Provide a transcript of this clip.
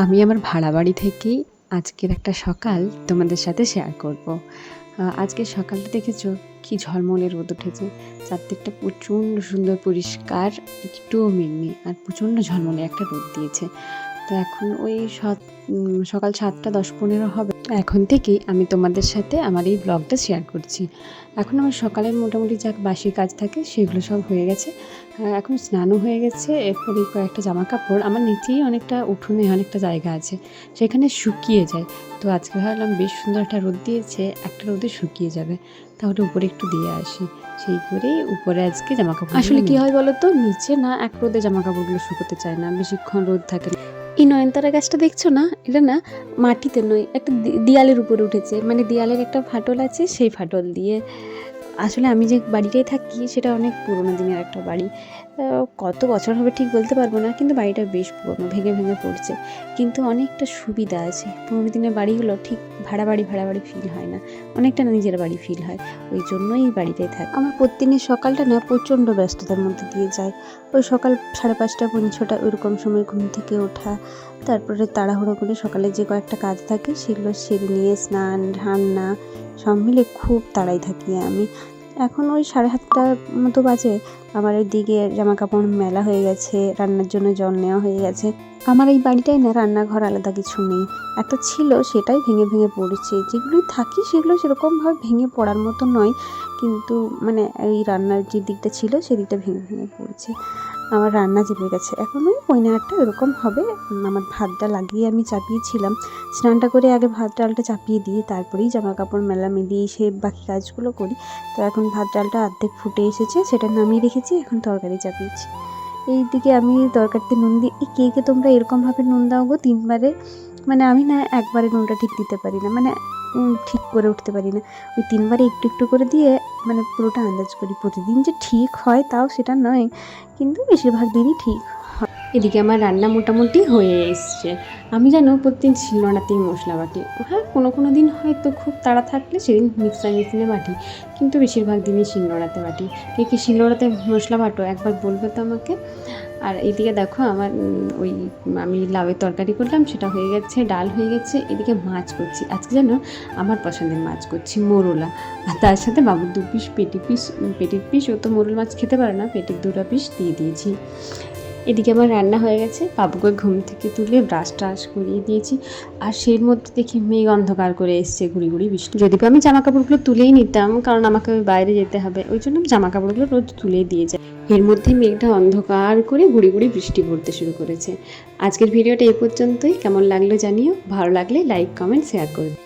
আমি আমার ভাড়া বাড়ি থেকেই আজকের একটা সকাল তোমাদের সাথে শেয়ার করব। আজকের সকালটা দেখেছো কি ঝলমলে রোদ উঠেছে, চারদিকটা প্রচণ্ড সুন্দর পরিষ্কার, একটুও মেঘ নেই, আর প্রচণ্ড ঝলমলে একটা রোদ দিয়েছে। তো এখন ওই সকাল 7:10-15 হবে। এখন থেকেই আমি তোমাদের সাথে আমার এই ব্লগটা শেয়ার করছি। এখন আমার সকালের মোটামুটি যা বাসি কাজ থাকে সেগুলো সব হয়ে গেছে। এখন স্নানও হয়ে গেছে। এরপরে কয়েকটা জামা কাপড় আমার নিচেই অনেকটা উঠোনে অনেকটা জায়গা আছে, সেখানে শুকিয়ে যায়। তো আজকে ভাবলাম বেশ সুন্দর একটা রোদ দিয়েছে, একটা রোদে শুকিয়ে যাবে, তাহলে উপরে একটু দিয়ে আসি। সেই করেই উপরে আজকে জামা কাপড়। আসলে কি হয় বলো তো, নিচে না এক রোদে জামা কাপড়গুলো শুকোতে চায় না, বেশিক্ষণ রোদ থাকে না। এই নয়নতারা গাছটা দেখছো না, এটা না মাটিতে নয়, একটা দেয়ালের উপরে উঠেছে। মানে দেয়ালের একটা ফাটল আছে, সেই ফাটল দিয়ে। আসলে আমি যে বাড়িটায় থাকি সেটা অনেক পুরোনো দিনের একটা বাড়ি। কত বছর হবে ঠিক বলতে পারবো না, কিন্তু বাড়িটা বেশ পুরোনো, ভেঙে ভেঙে পড়ছে। কিন্তু অনেকটা সুবিধা আছে। পুরোনো দিনের বাড়িগুলো ঠিক ভাড়া বাড়ি ফিল হয় না, অনেকটা নিজের বাড়ি ফিল হয়। ওই জন্যই এই বাড়িটায় থাকি। আমার প্রতিদিনের সকালটা না প্রচণ্ড ব্যস্ততার মধ্যে দিয়ে যায়। ওই সকাল 5:30 পৌনে 6টা ওইরকম সময় ঘুম থেকে ওঠা, তারপরে তাড়াহুড়ো করে সকালে যে কয়েকটা কাজ থাকে সেগুলো সেরে নিয়ে স্নান রান্না সব মিলে খুব তাড়াই থাকি আমি। এখন ওই 7:30টার মতো বাজে। আমার ওইদিকে জামা কাপড় মেলা হয়ে গেছে, রান্নার জন্য জল নেওয়া হয়ে গেছে। আমার এই বাড়িটায় না রান্নাঘর আলাদা কিছু নেই, একটা ছিল সেটাই ভেঙে ভেঙে পড়েছে। যেগুলোই থাকি সেগুলো সেরকমভাবে ভেঙে পড়ার মতো নয়, কিন্তু মানে এই রান্নার যে দিকটা ছিল সেদিকটা ভেঙে ভেঙে পড়েছে। আমার রান্না জেলে গেছে, এখন ওই 8:30 এরকম হবে। আমার ভাতটা লাগিয়ে আমি চাপিয়েছিলাম, স্নানটা করে আগে ভাত ডালটা চাপিয়ে দিই, তারপরেই জামা কাপড় মেলা মিলিয়ে সে বাকি কাজগুলো করি। তো এখন ভাত ডালটা অর্ধেক ফুটে এসেছে, সেটা নামিয়ে রেখেছি, এখন তরকারি চাপিয়েছি। এই দিকে আমি তরকারিতে নুন দিই। কে কে তোমরা এরকমভাবে নুন দাও গো 3বারে? মানে আমি না একবারে নুনটা ঠিক দিতে পারি না, মানে ঠিক করে উঠতে পারি না। ওই 3বারে একটু একটু করে দিয়ে মানে পুরোটা আন্দাজ করি। প্রতিদিন যে ঠিক হয় তাও সেটা নয়, কিন্তু বেশিরভাগ দিনই ঠিক হয়। এদিকে আমার রান্না মোটামুটি হয়ে এসছে। আমি জানো প্রতিদিন শিলনোড়াতেই মশলা বাটি। হ্যাঁ, কোনো দিন হয়তো খুব তাড়া থাকলে সেদিন মিক্সার মেশিনে বাটি, কিন্তু বেশিরভাগ দিনই শিলনোড়াতে বাটি। কে শিলনোড়াতে মশলা বাটো একবার বলবে তো আমাকে। আর এইদিকে দেখো আমার আমি লাউয়ের তরকারি করলাম, সেটা হয়ে গেছে, ডাল হয়ে গেছে। এদিকে মাছ করছি আজকে, জানো আমার পছন্দের মাছ করছি, মোরলা। আর তার সাথে বাবুর 2 পিস পেটির পিস, ও তো মোরল মাছ খেতে পারে না, পেটির 2টা পিস দিয়ে দিয়েছি। এদিকে আমার রান্না হয়ে গেছে, বাবুকে ঘুম থেকে তুলে ব্রাশ ট্রাশ করিয়ে দিয়েছি। আর সেই মধ্যে দেখি মেঘ অন্ধকার করে এসছে, ঘুরি বৃষ্টি। যদিও আমি জামা কাপড়গুলো তুলেই নিতাম, কারণ আমাকে ওই বাইরে যেতে হবে, ওই জন্য জামা কাপড়গুলো রোজ তুলেই দিয়ে যায়। এর মধ্যে মেঘটা অন্ধকার করে ঘুরি বৃষ্টি পড়তে শুরু করেছে। আজকের ভিডিওটা এই পর্যন্তই। কেমন লাগলো জানিও, ভালো লাগলে লাইক কমেন্ট শেয়ার করে দিও।